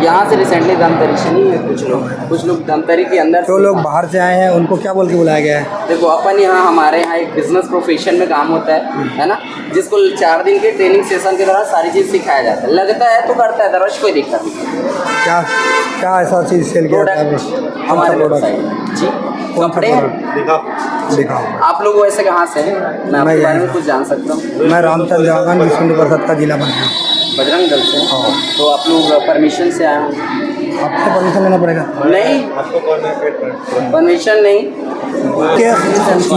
यहाँ से रिसेंटली धमतरी से नहीं है, कुछ लोग धमतरी के अंदर जो लोग बाहर से आए हैं उनको क्या बोल के बुलाया गया है? देखो अपन यहाँ हमारे यहाँ एक बिजनेस प्रोफेशन में काम होता है ना, जिसको 4 दिन के ट्रेनिंग सेशन के दौरान सारी चीज़ सिखाया जाता है। लगता है तो करता है, दरअसल कोई दिक्कत नहीं। क्या क्या ऐसा चीज़ सेल किया जाता है हमारे प्रोडक्ट? जी कपड़े दिखाओ। आप लोग वैसे कहाँ से हैं? मैं आपके बारे में कुछ जान सकता हूँ? मैं रामचंद्र जवान विष्णु परिषद का जिला बना। बजरंग दल से। तो आप लोग परमिशन से आए हैं? आपको परमिशन लेना पड़ेगा। नहीं, परमिशन नहीं।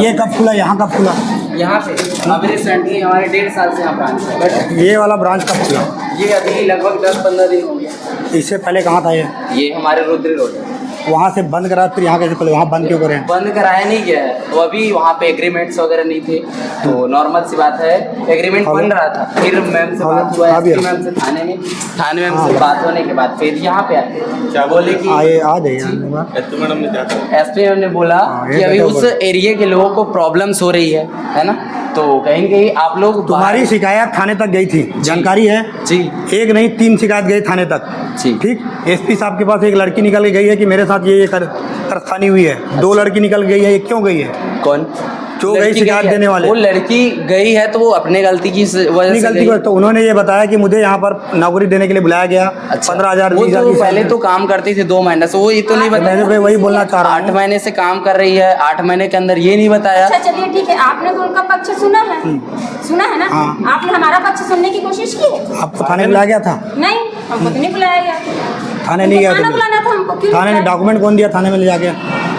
ये कब खुला, यहाँ कब खुला? यहाँ पे अभी रिसेंटली हमारे 1.5 साल से यहाँ ब्रांच है। बट ये वाला ब्रांच कब खुला? ये अभी लगभग 10-15 दिन हो गया। इससे पहले कहाँ था ये हमारे रुद्री रोड है। वहाँ से बंद करा, फिर यहाँ कैसे खुले? वहाँ बंद क्यों करें? बंद कराया नहीं गया है, तो अभी वहाँ पे एग्रीमेंट्स वगैरह नहीं थे, तो नॉर्मल सी बात है, एग्रीमेंट बन रहा था। फिर मैम से बात हुआ, एसपी मैम से थाने मैम से बात होने के बाद फिर यहाँ पे आए। क्या बोले कि आ जाइए। एसपी मैम ने बोला कि अभी उस एरिया के लोगों को प्रॉब्लम्स हो रही है ना, तो कहीं न कहीं आप लोग तुम्हारी शिकायत थाने तक गई थी, जानकारी है जी? एक नहीं 3 शिकायत गई थाने तक जी। ठीक। एसपी साहब के पास एक लड़की निकल के गई है कि मेरे साथ ये करखानी हुई है। 2 लड़की निकल गई है, ये क्यों गई है? कौन जो गई शिकायत देने वाले? वो लड़की गई है तो वो अपने गलती की वजह से गई। तो उन्होंने ये बताया कि मुझे यहाँ पर नौकरी देने के लिए बुलाया गया। 15,000 वो तो पहले तो काम करती थी 2 महीने से, वो ये तो नहीं बताया। मैं वही बोलना चाह रहा हूँ। 8 महीने से काम कर रही है, 8 महीने के अंदर ये नहीं बताया। अच्छा चलिए ठीक है, आपने तो उनका पक्ष सुना है ना? आपने हमारा पक्ष सुनने की कोशिश की है? आपको थाने बुलाया गया था? नहीं, हमको तो नहीं बुलाया गया। थाने नहीं गया? बुलाना था हमको, क्यों? थाने ने डॉक्यूमेंट कौन दिया थाने में ले जाके?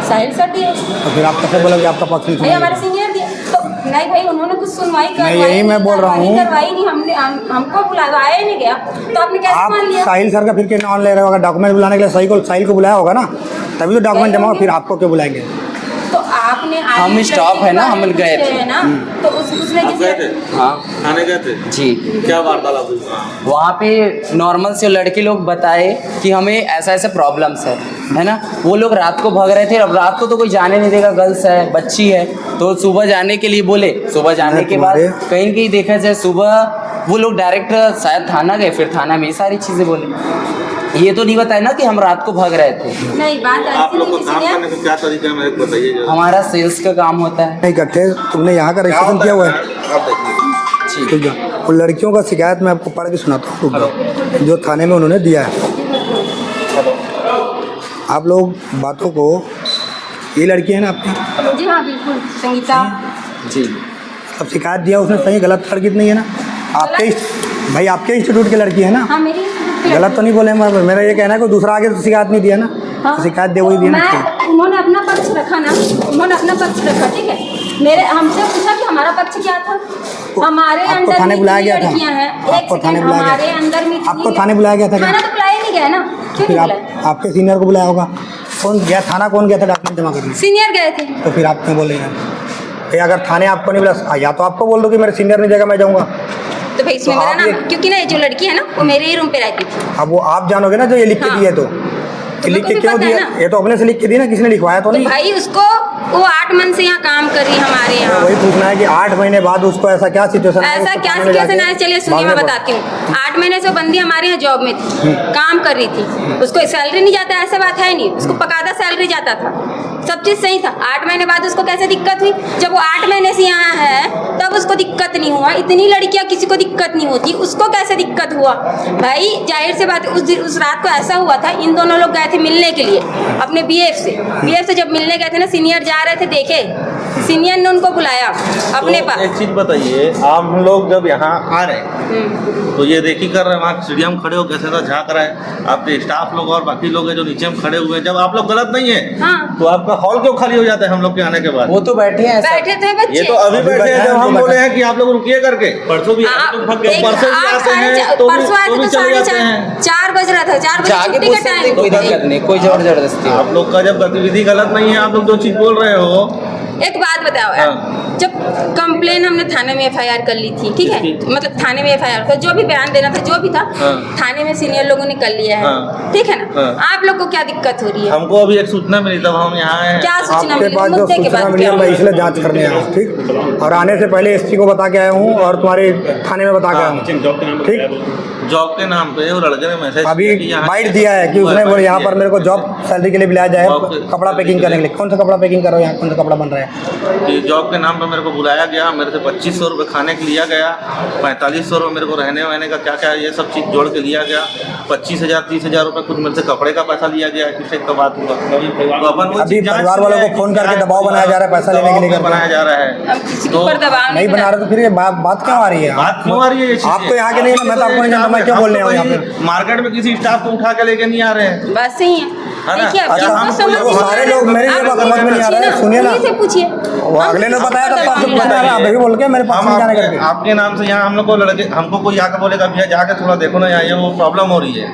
साहिल सर दिए। तो फिर आप कैसे बोला कि आपका पक्ष नहीं भाई सुना? हमारे सीनियर दिए तो नहीं भाई, उन्होंने कुछ सुनवाई करवाई नहीं, यही मैं बोल रहा हूँ। करवाई नहीं, हमने हमको बुलाया ही नहीं गया, तो आपने कैसे आप मान लिया? साहिल सर का फिर क्यों नाम ले रहे हो? अगर डॉक्यूमेंट बुलाने के लिए साहिल को बुलाया होगा ना, तभी तो डॉक्यूमेंट जमा हो, फिर आपको क्यों बुलाएंगे? तो आपने हम स्टाफ है ना, हम गए थे ना, तो उसने हाँ थाने गए थे जी। क्या वार्तालाप हुई? वहाँ पे नॉर्मल से लड़के लोग बताए कि हमें ऐसा ऐसा प्रॉब्लम्स है ना। वो लोग रात को भाग रहे थे, अब रात को तो कोई जाने नहीं देगा, गर्ल्स है, बच्ची है, तो सुबह जाने के लिए बोले। सुबह जाने के बाद कहीं न कहीं देखा जाए, सुबह वो लोग डायरेक्ट शायद थाना गए, फिर थाना में ये सारी चीज़ें बोले। ये तो नहीं बताया ना कि हम रात को भाग रहे थे। नहीं, बात आप लोग को काम करने का क्या तरीका है बताइए। हमारा सेल्स का काम होता है। नहीं करते। तुमने यहाँ का रजिस्ट्रेशन किया हुआ है? आप देखिए ठीक है। वो लड़कियों का शिकायत मैं आपको पढ़ के सुनाता हूँ जो थाने में उन्होंने दिया है। आप लोग बातों को, ये लड़की है ना आपकी? जी हाँ बिल्कुल, संगीता जी। अब शिकायत दिया उसने, सही गलत लड़की नहीं है ना? आपके भाई आपके इंस्टीट्यूट की लड़की है ना? हाँ मेरी गलत तो नहीं बोले। मेरा ये कहना है कोई दूसरा आगे तो शिकायत नहीं दिया ना? हाँ। तो शिकायत दे वही दी ना। उन्होंने अपना पक्ष रखा ना, उन्होंने अपना पक्ष रखा, ठीक है। मेरे हमसे पूछा कि हमारा पक्ष क्या था। हमारे अंदर थाने बुलाया गया था? आपको थाने बुलाया गया? हमारे अंदर में आपको थाने बुलाया गया था? थाना तो बुलाया नहीं गया ना, क्यों नहीं बुलाया? आपके सीनियर को बुलाया होगा। कौन गया थाना? कौन गया था डॉक्यूमेंट जमा करने? सीनियर गए थे। तो फिर आप क्यों बोल रहे हैं? अगर थाने आपको नहीं बुला, या तो आपको बोल दो कि मेरे सीनियर नहीं जाएगा, मैं जाऊँगा। तो भाई इसमें मेरा नाम, क्योंकि ना ये जो लड़की है ना वो मेरे ही रूम पे रहती थी। अब वो आप जानोगे ना जो ये लिख के दिए, तो लिख के क्यों दिया? ये तो अपने से लिख के दिया ना, किसने लिखवाया तो नहीं? भाई उसको वो 8 मन से यहाँ काम कर रही है हमारे यहाँ। वही पूछना है कि 8 महीने बाद उसको ऐसा क्या सिचुएशन है? ऐसा क्या सिचुएशन है? चलिए सुनिए, मैं बताती हूँ। 8 महीने से बंदी हमारे यहाँ जॉब में थी, काम कर रही थी, उसको सैलरी नहीं जाता, ऐसा बात है नहीं, उसको बकायदा सैलरी जाता था, सब चीज़ सही था। 8 महीने बाद उसको कैसे दिक्कत हुई? जब वो 8 महीने से यहाँ है तब उसको दिक्कत नहीं हुआ। इतनी लड़कियाँ किसी को दिक्कत नहीं होती, उसको कैसे दिक्कत हुआ? भाई जाहिर से बात, उस रात को ऐसा हुआ था, इन दोनों लोग गए थे मिलने के लिए अपने बीएफ से जब मिलने गए थे ना, सीनियर जा रहे थे, देखे सीनियर ने उनको बुलाया अपने पास। एक चीज बताइए, हम लोग जब यहाँ आ रहे हैं तो ये देखी कर रहे हैं, वहाँ स्टेडियम खड़े हो कैसे था झाँक रहा है, आपके स्टाफ लोग और बाकी लोग हैं जो नीचे में खड़े हुए हैं। जब आप लोग गलत नहीं है तो आपका हॉल क्यों खाली हो जाता है हम लोग के आने के बाद? वो तो बैठे हैं, बैठे थे बच्चे। ये तो अभी बैठे हैं, जब हम बोले हैं कि आप लोग रुकिए करके। परसों भी परसों भी आते हैं तो भी चले जाते हैं। 4 बज रहा था, 4 बजे जाके छुट्टी पूछ का सकते, टाइम। कोई दिक्कत नहीं, कोई जबरदस्ती। आप लोग का जब गतिविधि गलत नहीं है, आप लोग जो चीज बोल रहे हो। एक बात बताओ यार, जब कंप्लेन हमने थाने में एफआईआर कर ली थी, ठीक है, मतलब थाने में एफआईआर का जो भी बयान देना था, जो भी था, थाने में सीनियर लोगों ने कर लिया है, ठीक है ना। आप लोग को क्या दिक्कत हो रही है? हमको अभी एक सूचना मिली, तब हम यहाँ आए। क्या सूचना मिली? पास जो सूचना मिली है, मैं इसलिए जांच करने आया हूँ, ठीक। और आने से पहले एसपी को बता के आया हूँ और तुम्हारे थाने में बता के आया हूँ, ठीक। जॉब के नाम पे वो लड़के ने मैसेज अभी बाइट दिया है कि उसने बोले यहाँ पर मेरे को जॉब सैलरी के लिए बुलाया जाए कपड़ा पैकिंग करने के लिए। कौन सा कपड़ा पैकिंग कर रहे हो यहाँ, कौन सा कपड़ा बन रहा है? कि जॉब के नाम पे मेरे को बुलाया गया, मेरे से 2500 रुपये खाने के लिया गया, 4500 रुपये मेरे को रहने वहने का क्या क्या ये सब चीज़ जोड़ के लिया गया, 25,000 30,000 रुपये कुछ मेरे से कपड़े का पैसा लिया गया। किस टाइप का बात हुआ? तो अपन वो अभी परिवार वालों को फोन करके दबाव बनाया जा रहा है पैसा लेने के लिए, बनाया जा रहा है। तो नहीं बना रहे तो फिर ये बात क्यों आ रही है? बात क्यों आ रही है ये चीज़? आप तो यहाँ के नहीं, मैं तो आपको नहीं जानता, मैं क्यों बोलने आऊँ यहाँ पे? मार्केट में किसी स्टाफ को उठा के लेके नहीं आ रहे हैं। बस सही है। देखिए अब अच्छा, जिसको हम समझ वो सारे लोग मेरे लिए समझ में नहीं आ रहे हैं। सुनिए ना, उन्हीं से पूछिए। वो अगले ने बताया तो आपको पूछना है, आप भी बोल के मेरे पास हम नहीं जाने करके। आपके नाम से यहाँ हम लोग को लड़के हमको कोई आके बोलेगा भैया जाके थोड़ा देखो ना यहाँ ये वो प्रॉब्लम हो रही है।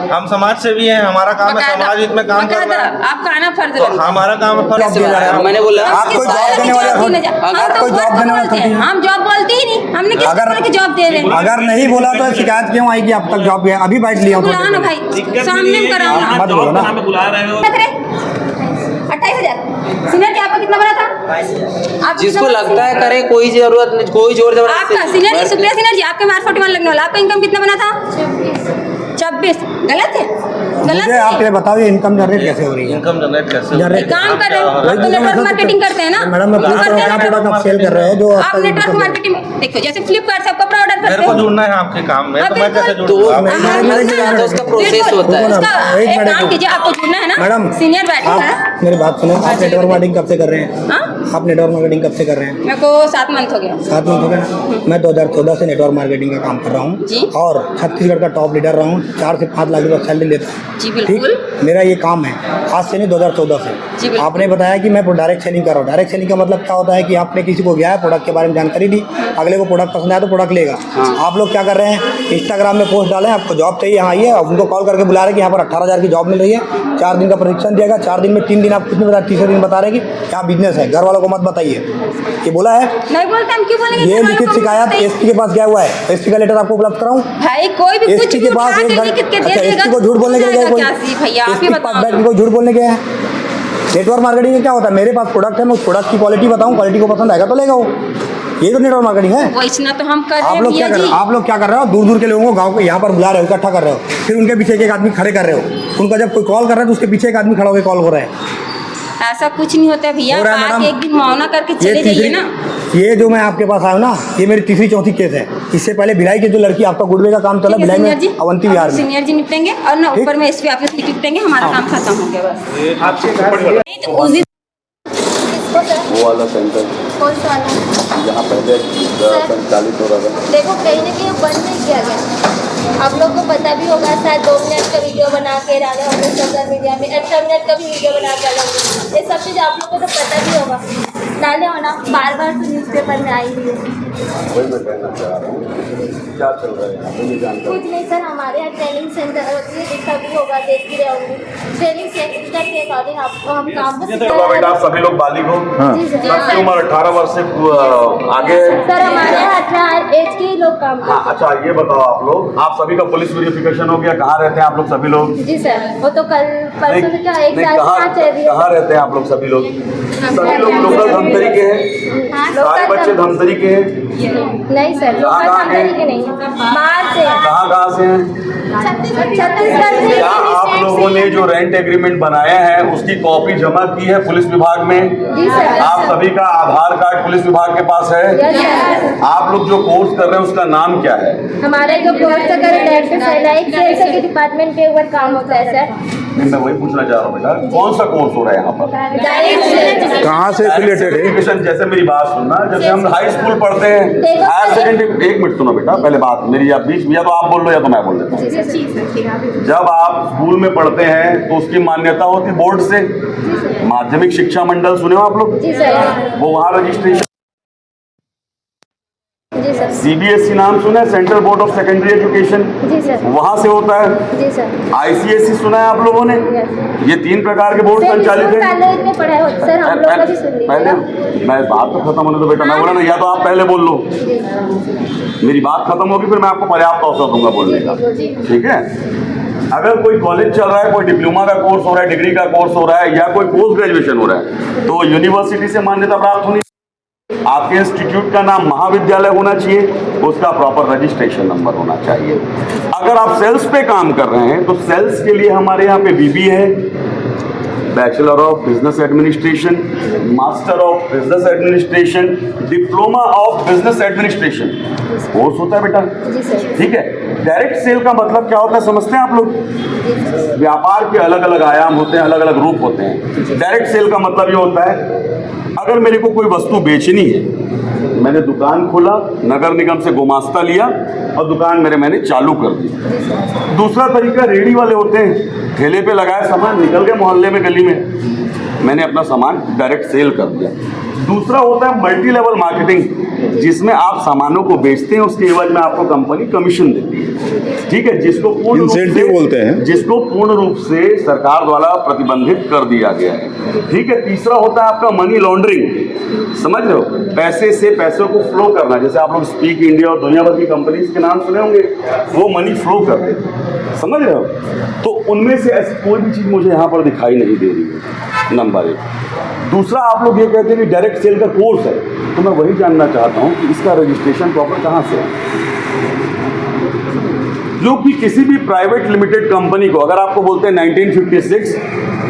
हम समाज से भी हैं, हमारा काम है समाज हित में काम करना है। आपका आना फर्ज तो बनता है। हमारा काम है फर्ज दिया जा रहा है। मैंने बोला आपको जॉब देने वाले आपको जॉब देने वाले थोड़ी हैं। हम जॉब बोलते ही नहीं, हमने किस अगर- तरह की जॉब दे रहे हैं? अगर नहीं बोला तो शिकायत क्यों आएगी? अब तक जॉब अभी बैठ लिया हूँ बुलाओ ना भाई, सामने कराओ ना। मत बोलो ना। बुला रहे हो 28,000 सीनियर क्या आपका कितना बना था? आप जिसको कितना- लगता है करे, कोई जरूरत नहीं, कोई जोर जबरदस्ती आपका सीनियर जी, सुप्रिया सीनियर जी, आपके मार्च 41 लगने वाला, आपका इनकम कितना बना था? 26। गलत है, गलत मुझे है। आप ये बताओ ये इनकम जनरेट कैसे हो रही है? इनकम जनरेट कैसे जनरेट काम कर रहे हो, आप तो नेटवर्क मार्केटिंग करते हैं ना? मैडम मैं पूछ रहा हूँ क्या प्रोडक्ट आप सेल कर रहे हो जो आप आपका नेटवर्क इनकम- मार्केटिंग देखो, जैसे फ्लिपकार्ट से आप कपड़ा ऑर्डर मेरे करते को हो। जुड़ना है आपके काम में, तो मैं कैसे तो जुड़ूंगा? उसका प्रोसेस होता है। उसका एक एक मिनट काम कीजिए, आपको जुड़ना है ना? मैडम सीनियर बैठे हैं। आप मेरी बात सुनो, आप नेटवर्क मार्केटिंग कब से कर रहे हैं? हाँ? आप नेटवर्क मार्केटिंग कब से कर रहे हैं? मेरे को 7 मंथ हो गया। 7 मंथ हो गए ना। मैं 2014 से नेटवर्क मार्केटिंग का काम कर रहा हूँ जी। और छत्तीसगढ़ का टॉप लीडर रहा हूँ। 4 से 5 लाख रुपये सैलरी लेता हूँ। जी बिल्कुल। मेरा ये काम है, आज से नहीं 2014 जी, से। बिल्कुल। आपने बताया कि मैं डायरेक्ट सेलिंग कर रहा हूँ। डायरेक्ट सेलिंग का मतलब क्या होता है कि आपने किसी को गया है, प्रोडक्ट के बारे में जानकारी दी, अगले को प्रोडक्ट पसंद आया तो प्रोडक्ट लेगा। आप लोग क्या कर रहे हैं, इंस्टाग्राम में पोस्ट डालें आपको जॉब चाहिए, यहाँ आइए, और उनको कॉल करके बुला रहे हैं कि यहाँ पर 18,000 की जॉब मिल रही है, 4 दिन का प्रशिक्षण दिएगा, 4 दिन में 3 दिन आप कुछ नहीं बता, तीसरे दिन बता रहे हैं कि यहाँ बिजनेस है, घर वालों को मत बताइए। ये बोला है। नहीं बोलते, हम क्यों बोलेंगे? ये घर वालों लिखित को शिकायत बताइए। एसपी के पास गया हुआ है, एसपी का लेटर आपको उपलब्ध कराऊं? भाई कोई भी कुछ एसपी भी के पास उठा एक के घंटा लिख के दे अच्छा, देगा, एसपी को झूठ बोलने के लिए गया कोई? क्या सी भैया, आप एसपी ही के पास बताओ। बैठ के कोई झूठ बोलने गया है? नेटवर्क मार्केटिंग में क्या होता है, मेरे पास प्रोडक्ट है, मैं उस प्रोडक्ट की क्वालिटी बताऊं, क्वालिटी को पसंद आएगा तो लेगा वो। ये तो नेटवर्क मार्केटिंग है। वो इतना तो हम कर रहे आप हैं लोग क्या भैया कर रहे जी। हो? आप लोग क्या कर रहे हो? दूर दूर के लोगों को गांव के यहाँ पर बुला रहे हो, इकट्ठा कर रहे हो, फिर उनके पीछे एक आदमी खड़े कर रहे हो। उनका जब कोई कॉल कर रहा है तो उसके पीछे एक आदमी खड़ा होकर कॉल हो रहा है। ऐसा कुछ नहीं होता है भैया, हो रहा है बात मैडम। एक दिन मुआवना करके ये चले जाइए तीसरी, ना। ये जो मैं आपके पास आया हूं ना, ये मेरी तीसरी चौथी केस है। इससे पहले भिलाई की जो लड़की आपका गुडवे का काम चला, ठीक है भिलाई सीनियर जी, में अवंती विहार में। सीनियर जी निपटेंगे और ना ठीक। ऊपर में एसपी ऑफिस निपटेंगे, हमारा काम खत्म हो गया बस। नहीं तो उस दिन वो वाला सेंटर कौन सा वाला? जहाँ पहले संचालित हो रहा था। देखो कहीं ना कहीं बंद नहीं किया गया। आप लोग को पता भी होगा, शायद 2 मिनट का वीडियो बना के डाले होंगे सोशल मीडिया में, 18 मिनट का भी वीडियो बना के डाले होंगे। ये सब चीज़ आप लोग को तो पता भी होगा, डाले हो ना, बार बार तो न्यूज़पेपर में आई हुई है। वही मैं कहना चाह रहा हूँ, क्या चल रहा है यहाँ पे, मुझे जानकारी। कुछ नहीं सर, हमारे यहाँ ट्रेनिंग सेंटर होती है, जिसका भी होगा देख ही रहे होंगे। ट्रेनिंग सेंटर के अकॉर्डिंग आपको हम काम को चलो बेटा, आप सभी लोग बालिग हो, जी सर। सबकी उम्र 18 वर्ष से आगे। सर हमारे यहाँ 18 एज के ही लोग काम करते हाँ अच्छा, ये बताओ आप लोग, आप सभी का पुलिस वेरिफिकेशन हो गया? कहाँ रहते हैं आप लोग सभी लोग? हैं। जी सर, वो तो कल परसों से क्या 1 नहीं, साल से यहाँ चल रही है। कहाँ रहते हैं आप लोग सभी लोग? सभी लोग लोकल धमतरी के हैं? हाँ, सारे लोकल बच्चे धमतरी के हैं? नहीं सर, लोकल कहाँ के? कंपनी के नहीं है, बाहर से हैं। कहाँ से हैं? छत्तीसगढ़ से। क्या आप लोगों ने जो रेंट एग्रीमेंट बनाया है उसकी कॉपी जमा की है पुलिस विभाग में? जी सर। आप सभी का आधार कार्ड पुलिस विभाग के पास है? Yes sir. आप लोग जो कोर्स कर रहे हैं उसका नाम क्या है? हमारे जो कोर्स अगर सेल्स के डिपार्टमेंट के ऊपर काम होता है सर। नहीं, मैं वही पूछना चाह रहा हूँ बेटा, कौन सा कोर्स हो रहा है यहाँ पर? डायरेक्ट कहाँ से एफिलिएटेड है? एजुकेशन, जैसे मेरी बात सुनना, जैसे हम हाई स्कूल पढ़ते हैं, देखो हायर सर, सेकेंडरी, एक मिनट सुनो बेटा, पहले बात मेरी, या बीच या तो आप बोल लो या तो मैं बोल देता हूँ। जब आप स्कूल में पढ़ते हैं तो उसकी मान्यता होती है बोर्ड से, माध्यमिक शिक्षा मंडल सुने हो आप लोग? जी सर। वो वहाँ रजिस्ट्रेशन, जी सर। सीबीएसई नाम सुना है, central board of secondary education, जी सर। वहाँ से होता है। जी सर। आईसीएसई सुना है आप लोगों ने? ये 3 प्रकार के बोर्ड संचालित है। कॉलेज में पढ़ाई होती सर, हम लोग का भी सुन पहले लीजिएगा। मैं बात तो खत्म होने दो बेटा, मैं बोला ना, या तो आप पहले बोल लो, मेरी बात खत्म होगी फिर मैं आपको पर्याप्त अवसर दूंगा बोलने का, ठीक है? अगर कोई कॉलेज चल रहा है, कोई डिप्लोमा का कोर्स हो रहा है, डिग्री का कोर्स हो रहा है, या कोई पोस्ट ग्रेजुएशन हो रहा है, तो यूनिवर्सिटी से मान्यता प्राप्त होनी आपके इंस्टीट्यूट का नाम महाविद्यालय होना चाहिए, उसका प्रॉपर रजिस्ट्रेशन नंबर होना चाहिए। अगर आप सेल्स पे काम कर रहे हैं तो सेल्स के लिए हमारे यहाँ पे बीबी है, bachelor of business administration, master of business administration, diploma of business administration course होता है बेटा। ठीक है। डायरेक्ट सेल का मतलब क्या होता है समझते हैं आप लोग? व्यापार के अलग अलग आयाम होते हैं, अलग अलग रूप होते हैं। डायरेक्ट सेल का मतलब ये होता है अगर मेरे को कोई वस्तु बेचनी है, मैंने दुकान खोला, नगर निगम से गुमास्ता लिया और दुकान मैंने चालू कर दी। दूसरा तरीका रेडी वाले होते हैं, ठेले पे लगाया सामान, निकल गए मोहल्ले में, गली में, मैंने अपना सामान डायरेक्ट सेल कर दिया। दूसरा होता है मल्टी लेवल मार्केटिंग, जिसमें आप सामानों को बेचते हैं, उसके एवज में आपको कंपनी कमीशन देती है। ठीक है, जिसको पूर्ण इंसेंटिव बोलते हैं, जिसको पूर्ण रूप से सरकार द्वारा प्रतिबंधित कर दिया गया है। ठीक है। तीसरा होता है आपका मनी लॉन्ड्रिंग, समझ रहे हो? पैसे से पैसों को फ्लो करना, जैसे आप लोग स्पीक इंडिया और दुनिया भर की कंपनीज के नाम सुने होंगे, वो मनी फ्लो करते हैं, समझ रहे हो? तो उनमें से ऐसी कोई भी चीज़ मुझे यहाँ पर दिखाई नहीं दे रही है, नंबर 1। दूसरा, आप लोग ये कहते हैं कि डायरेक्ट सेल का कोर्स है, तो मैं वही जानना चाहता हूँ कि इसका रजिस्ट्रेशन प्रॉपर कहाँ से है? जो कि किसी भी प्राइवेट लिमिटेड कंपनी को, अगर आपको बोलते हैं 1956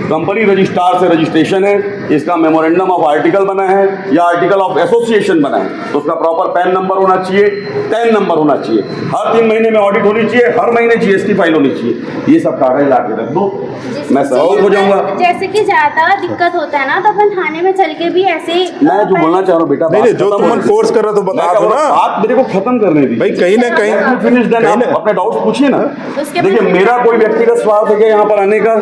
कंपनी रजिस्ट्रार से रजिस्ट्रेशन है, इसका मेमोरेंडम ऑफ आर्टिकल बना है या आर्टिकल ऑफ एसोसिएशन बना है, तो उसका प्रॉपर पैन नंबर होना चाहिए, टैन नंबर होना चाहिए, हर 3 महीने में ऑडिट होनी चाहिए, हर महीने जीएसटी फाइल होनी चाहिए। ये सब कागज ला के रख दो, मैं सहयोग हो जाऊंगा। जैसे कि ज्यादा दिक्कत होता है ना, तो अपन थाने में चल के भी ऐसे ही मैं जो बोलना चाह रहा हूँ बेटा, नहीं, जो तुम कोर्स कर रहा तो बता दो ना, बात मेरे को खत्म करने दी भाई। कहीं ना कहीं अपने डाउट पूछिए ना। देखिए, मेरा कोई व्यक्तिगत स्वार्थ है क्या यहाँ पर आने का?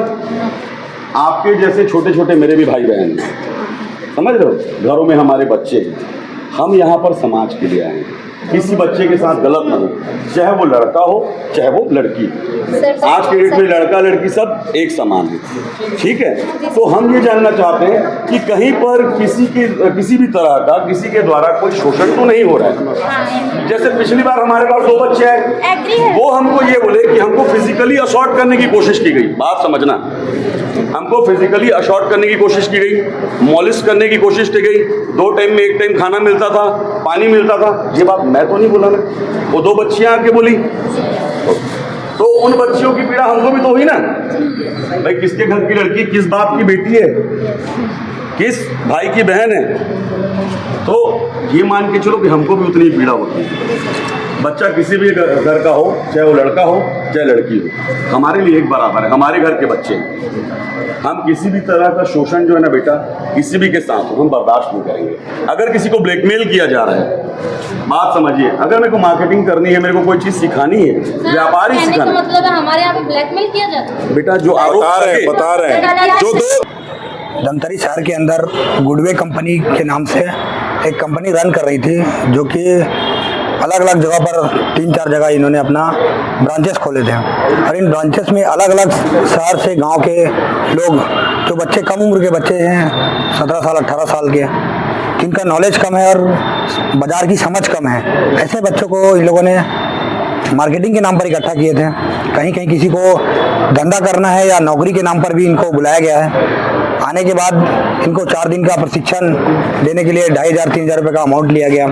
आपके जैसे छोटे छोटे मेरे भी भाई बहन हैं, समझ रहे हो? घरों में हमारे बच्चे हैं, हम यहाँ पर समाज के लिए आए हैं। किसी बच्चे के साथ गलत ना हो, चाहे वो लड़का हो चाहे वो लड़की। आज के डेट में लड़का लड़की सब एक समान है। ठीक है। तो हम ये जानना चाहते हैं कि कहीं पर किसी भी तरह का किसी के द्वारा कोई शोषण तो नहीं हो रहा है? जैसे पिछली बार हमारे पास 2 बच्चे आए, वो हमको ये बोले कि हमको फिजिकली असॉल्ट करने की कोशिश की गई। बात समझना, हमको फिजिकली असॉल्ट करने की कोशिश की गई, मॉलिश करने की कोशिश की गई। 2 टाइम में 1 टाइम खाना मिलता था, पानी मिलता था। ये बात मैं तो नहीं बोला ना, वो 2 बच्चियां आके बोली, तो उन बच्चियों की पीड़ा हमको भी तो हुई ना। भाई, किसके घर की लड़की किस बाप की बेटी है, किस भाई की बहन है, तो ये मान के चलो कि हमको भी उतनी पीड़ा होती है। बच्चा किसी भी घर का हो, चाहे वो लड़का हो चाहे लड़की हो, हमारे लिए एक बराबर है, हमारे घर के बच्चे हैं। हम किसी भी तरह का शोषण जो है ना बेटा, किसी भी के साथ हम बर्दाश्त नहीं करेंगे। अगर किसी को ब्लैकमेल किया जा रहा है, बात समझिए, अगर मेरे को मार्केटिंग करनी है, मेरे को कोई चीज़ सिखानी है, व्यापार ही सिखाना है, मतलब है हमारे यहाँ पे ब्लैकमेल किया जाता है बेटा। जो आरोप बता रहे हैं जो धमतरी शहर के अंदर गुडवे कंपनी के नाम से एक कंपनी रन कर रही थी, जो कि अलग अलग जगह पर 3-4 जगह इन्होंने अपना ब्रांचेस खोले थे। और इन ब्रांचेस में अलग अलग शहर से गांव के लोग, जो बच्चे कम उम्र के बच्चे हैं, 17 साल 18 साल के, जिनका नॉलेज कम है और बाज़ार की समझ कम है, ऐसे बच्चों को इन लोगों ने मार्केटिंग के नाम पर इकट्ठा किए थे। कहीं कहीं किसी को धंधा करना है या नौकरी के नाम पर भी इनको बुलाया गया है। आने के बाद इनको 4 दिन का प्रशिक्षण देने के लिए 2500-3000 रुपये का अमाउंट लिया गया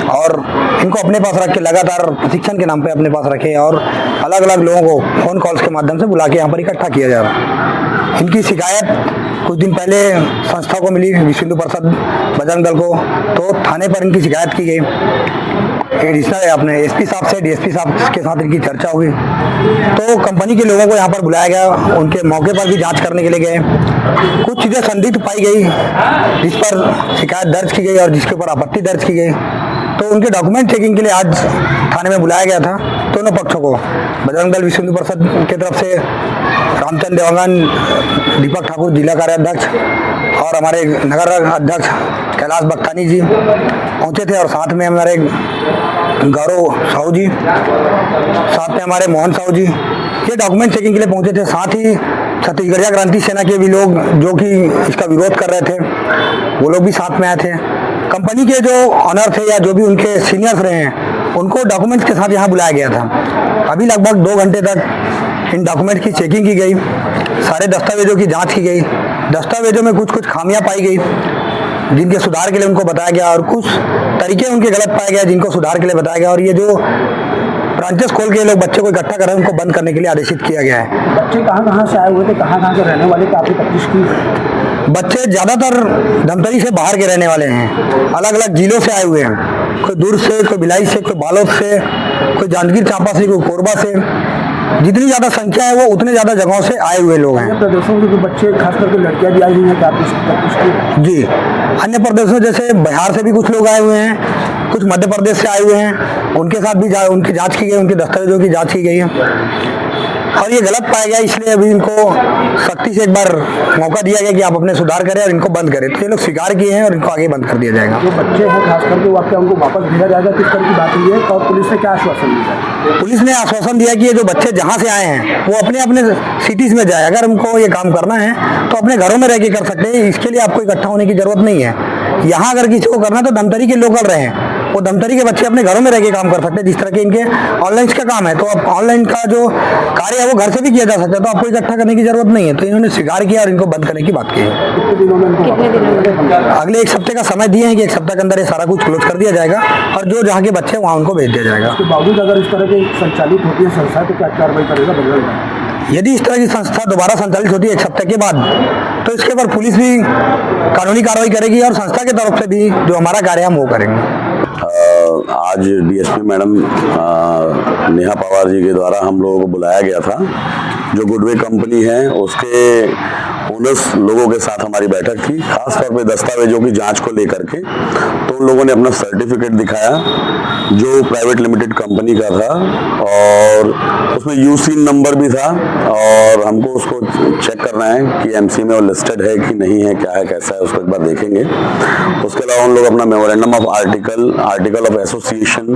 और इनको अपने पास रख के लगातार प्रशिक्षण के नाम पे अपने पास रखे और अलग अलग लोगों को फ़ोन कॉल्स के माध्यम से बुला के यहाँ पर इकट्ठा किया जा रहा है। इनकी शिकायत कुछ दिन पहले संस्था को मिली, विश्व हिंदू परिषद बजरंग दल को, तो थाने पर इनकी शिकायत की गई। एडिशनल अपने एसपी साहब से, डीएसपी साहब के साथ इनकी चर्चा हुई, तो कंपनी के लोगों को यहाँ पर बुलाया गया, उनके मौके पर भी जांच करने के लिए गए। कुछ चीज़ें संदिग्ध पाई गई जिस पर शिकायत दर्ज की गई और जिसके ऊपर आपत्ति दर्ज की गई, तो उनके डॉक्यूमेंट चेकिंग के लिए आज थाने में बुलाया गया था। दोनों पक्षों को, बजरंग दल विश्व हिंदू परिषद की तरफ से रामचंद्र देवांगन, दीपक ठाकुर जिला कार्याध्यक्ष और हमारे नगर अध्यक्ष कैलाश बख्तानी जी पहुंचे थे, और साथ में हमारे गौरव साहू जी, साथ में हमारे मोहन साहू जी, ये डॉक्यूमेंट चेकिंग के लिए पहुंचे थे। साथ ही छत्तीसगढ़िया क्रांति सेना के भी लोग जो कि इसका विरोध कर रहे थे, वो लोग भी साथ में आए थे। कंपनी के जो ऑनर थे या जो भी उनके सीनियर्स रहे हैं, उनको डॉक्यूमेंट्स के साथ यहाँ बुलाया गया था। अभी लगभग 2 घंटे तक इन डॉक्यूमेंट की चेकिंग की गई, सारे दस्तावेजों की जांच की गई। दस्तावेजों में कुछ खामियां पाई गई, जिनके सुधार के लिए उनको बताया गया और कुछ तरीके उनके गलत पाए गए जिनको सुधार के लिए बताया गया, और ये जो ब्रांचेस खोल के लोग बच्चे को इकट्ठा कर रहे हैं उनको बंद करने के लिए आदेशित किया गया है। बच्चे कहाँ से आए हुए थे, कहाँ से रहने वाले थे, आपकी तफ्तीश की? बच्चे ज़्यादातर धमतरी से बाहर के रहने वाले हैं, अलग अलग जिलों से आए हुए हैं, कोई दूर से, कोई भिलाई से, कोई बालोद से, कोई जांजगीर चांपा से, कोई कोरबा से। जितनी ज़्यादा संख्या है वो उतने ज़्यादा जगहों से आए हुए लोग हैं। प्रदेशों के बच्चे खास करके लड़कियां भी आई हुई हैं क्या आपकी? जी, अन्य प्रदेशों जैसे बिहार से भी कुछ लोग आए हुए हैं, कुछ मध्य प्रदेश से आए हुए हैं, उनके साथ भी उनकी जांच की गई, उनके दस्तावेजों की जांच की गई है और ये गलत पाया गया, इसलिए अभी इनको सख्ती से एक बार मौका दिया गया कि आप अपने सुधार करें और इनको बंद करें। तो ये लोग स्वीकार किए हैं और इनको आगे बंद कर दिया जाएगा। जो बच्चे हैं खास करके वाकई उनको वापस भेजा जाएगा, किस तरह की बात हुई है और पुलिस ने क्या आश्वासन दिया? पुलिस ने आश्वासन दिया कि ये जो बच्चे जहाँ से आए हैं वो अपने अपने सिटीज़ में जाए। अगर हमको ये काम करना है तो अपने घरों में रह के कर सकते हैं, इसके लिए आपको इकट्ठा होने की जरूरत नहीं है। यहाँ अगर किसी को करना है तो धमतरी के लोकल रहे, वो धमतरी के बच्चे अपने घरों में रह के काम कर सकते हैं। जिस तरह के इनके ऑनलाइन का काम है तो अब ऑनलाइन का जो कार्य है वो घर से भी किया जा सकता है, तो आपको इकट्ठा करने की जरूरत नहीं है। तो इन्होंने स्वीकार किया और इनको बंद करने की बात की है। कितने दिनों में? अगले 1 हफ्ते का समय दिए हैं कि 1 सप्ताह के अंदर ये सारा कुछ क्लोज कर दिया जाएगा और जो जहाँ के बच्चे हैं वहाँ उनको भेज दिया जाएगा। उसके बावजूद अगर इस तरह की संचालित होती है संस्था तो क्या कार्रवाई करेगा बदल? यदि इस तरह की संस्था दोबारा संचालित होती है 1 सप्ताह के बाद तो इसके ऊपर पुलिस भी कानूनी कार्रवाई करेगी और संस्था की तरफ से भी जो हमारा कार्य हम वो करेंगे। आज डीएसपी मैडम नेहा पवार जी के द्वारा हम लोगों को बुलाया गया था। जो गुडवे कंपनी है उसके ओनर्स लोगों के साथ हमारी बैठक थी, खासतौर पे दस्तावेजों की जांच को लेकर के। तो उन लोगों ने अपना सर्टिफिकेट दिखाया जो प्राइवेट लिमिटेड कंपनी का था और उसमें यूसी नंबर भी था और हमको उसको चेक करना है कि एमसी में वो लिस्टेड है कि नहीं है, क्या है, कैसा है, उसको एक बार देखेंगे। उसके अलावा उन लोग अपना memorandum of article of association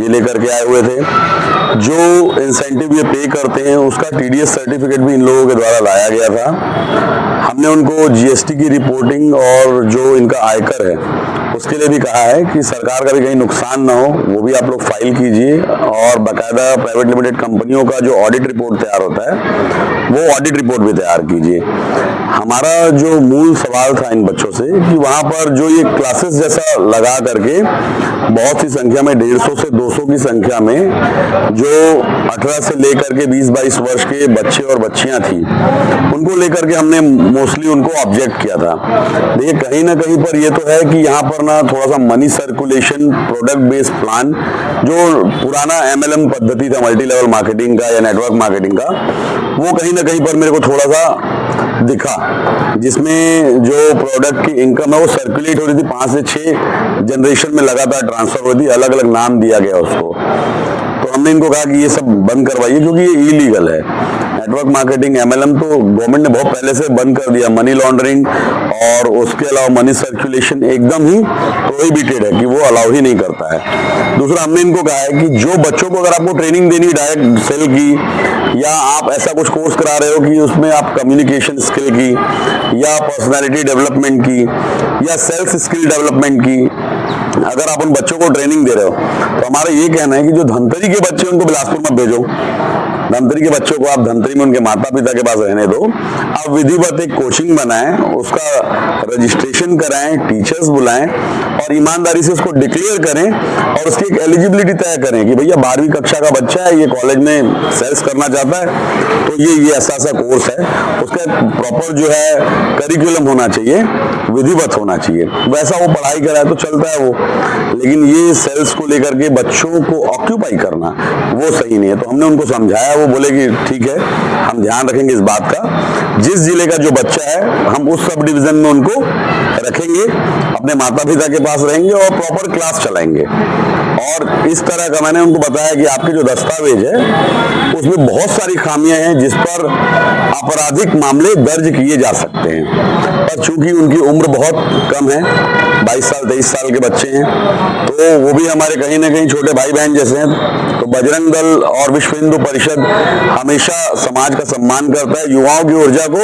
ये लेकर के आए हुए थे। जो इंसेंटिव ये पे करते हैं उसका टीडीएस सर्टिफिकेट भी इन लोगों के द्वारा लाया गया था। हमने उनको जीएसटी की रिपोर्टिंग और जो इनका आयकर है उसके लिए भी कहा है कि सरकार का भी कहीं नुकसान ना हो, वो भी आप लोग फाइल कीजिए और बाकायदा प्राइवेट लिमिटेड कंपनियों का जो ऑडिट रिपोर्ट तैयार होता है वो ऑडिट रिपोर्ट भी तैयार कीजिए। हमारा जो मूल सवाल था इन बच्चों से कि वहाँ पर जो ये क्लासेस जैसा लगा करके बहुत सी संख्या में 150 से 200 की संख्या में जो 18 से लेकर के 20-22 वर्ष के बच्चे और बच्चियां थी उनको लेकर के हमने मोस्टली उनको ऑब्जेक्ट किया था। देखिए कहीं ना कहीं पर ये तो है कि यहाँ पर ना थोड़ा सा money circulation product based plan जो पुराना एमएलएम पद्धति था मल्टी लेवल मार्केटिंग का या नेटवर्क मार्केटिंग का, वो कहीं ना कहीं पर मेरे को थोड़ा सा दिखा, जिसमें जो प्रोडक्ट की इनकम है वो सर्कुलेट हो रही थी, 5 से 6 जनरेशन में लगातार ट्रांसफर हो रही थी, अलग अलग नाम दिया गया उसको। तो हमने इनको कहा कि ये सब बंद करवाइए क्योंकि ये इलीगल है। नेटवर्क मार्केटिंग एमएलएम तो गवर्नमेंट ने बहुत पहले से बंद कर दिया, मनी लॉन्ड्रिंग और उसके अलावा मनी सर्कुलेशन एकदम ही प्रोहिबिटेड है कि वो अलाउ ही नहीं करता है। दूसरा हमने इनको कहा है कि जो बच्चों को अगर आपको ट्रेनिंग देनी डायरेक्ट सेल की या आप ऐसा कुछ कोर्स करा रहे हो कि उसमें आप कम्युनिकेशन स्किल की या पर्सनैलिटी डेवलपमेंट की या सेल्फ स्किल डेवलपमेंट की अगर आप उन बच्चों को ट्रेनिंग दे रहे हो तो हमारा ये कहना है कि जो धमतरी के बच्चे उनको बिलासपुर मत भेजो। धमतरी के बच्चों को आप धमतरी में उनके माता पिता के पास रहने दो। आप विधिवत एक कोचिंग बनाएं, उसका रजिस्ट्रेशन कराएं, टीचर्स बुलाएं और ईमानदारी से उसको डिक्लेयर करें और उसकी एक एलिजिबिलिटी तय करें कि भैया 12वीं कक्षा का बच्चा है, ये कॉलेज में सेल्स करना चाहता है तो ये ऐसा कोर्स है, उसका प्रॉपर जो है करिकुलम होना चाहिए, विधिवत होना चाहिए। वैसा वो पढ़ाई कराए तो चलता है वो, लेकिन ये सेल्स को लेकर के बच्चों को ऑक्यूपाई करना वो सही नहीं है। तो हमने उनको समझाया, वो बोले कि ठीक है हम ध्यान रखेंगे इस बात का, जिस जिले का जो बच्चा है हम उस सब डिवीजन में उनको रखेंगे, अपने माता पिता के पास रहेंगे और प्रॉपर क्लास चलाएंगे। और इस तरह का मैंने उनको बताया कि आपके जो दस्तावेज है उसमें बहुत सारी खामियां हैं जिस पर आपराधिक मामले दर्ज किए जा सकते हैं, पर चूंकि उनकी उम्र बहुत कम है, 22 साल 23 साल के बच्चे हैं, तो वो भी हमारे कहीं ना कहीं छोटे भाई बहन जैसे हैं। तो बजरंग दल और विश्व हिंदू परिषद हमेशा समाज का सम्मान करता है, युवाओं की ऊर्जा को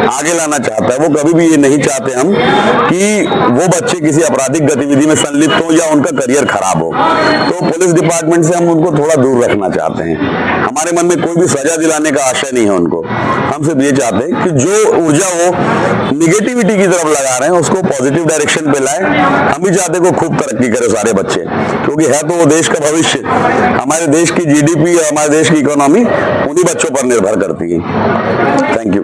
आगे लाना चाहता है। वो कभी भी ये नहीं चाहते हम कि वो बच्चे किसी आपराधिक गतिविधि में संलिप्त हो या उनका करियर खराब हो। तो पुलिस डिपार्टमेंट से हम उनको थोड़ा दूर रखना चाहते हैं। हमारे मन में कोई भी सजा दिलाने का आशय नहीं है उनको। हम सिर्फ ये चाहते हैं कि जो ऊर्जा वो निगेटिविटी की तरफ लगा रहे हैं उसको पॉजिटिव डायरेक्शन पे लाए। हम भी चाहते हैं कि खूब तरक्की करे सारे बच्चे, क्योंकि है तो वो देश का भविष्य। हमारे देश की GDP, हमारे देश की इकोनॉमी उन्हीं बच्चों पर निर्भर करती है। Thank you.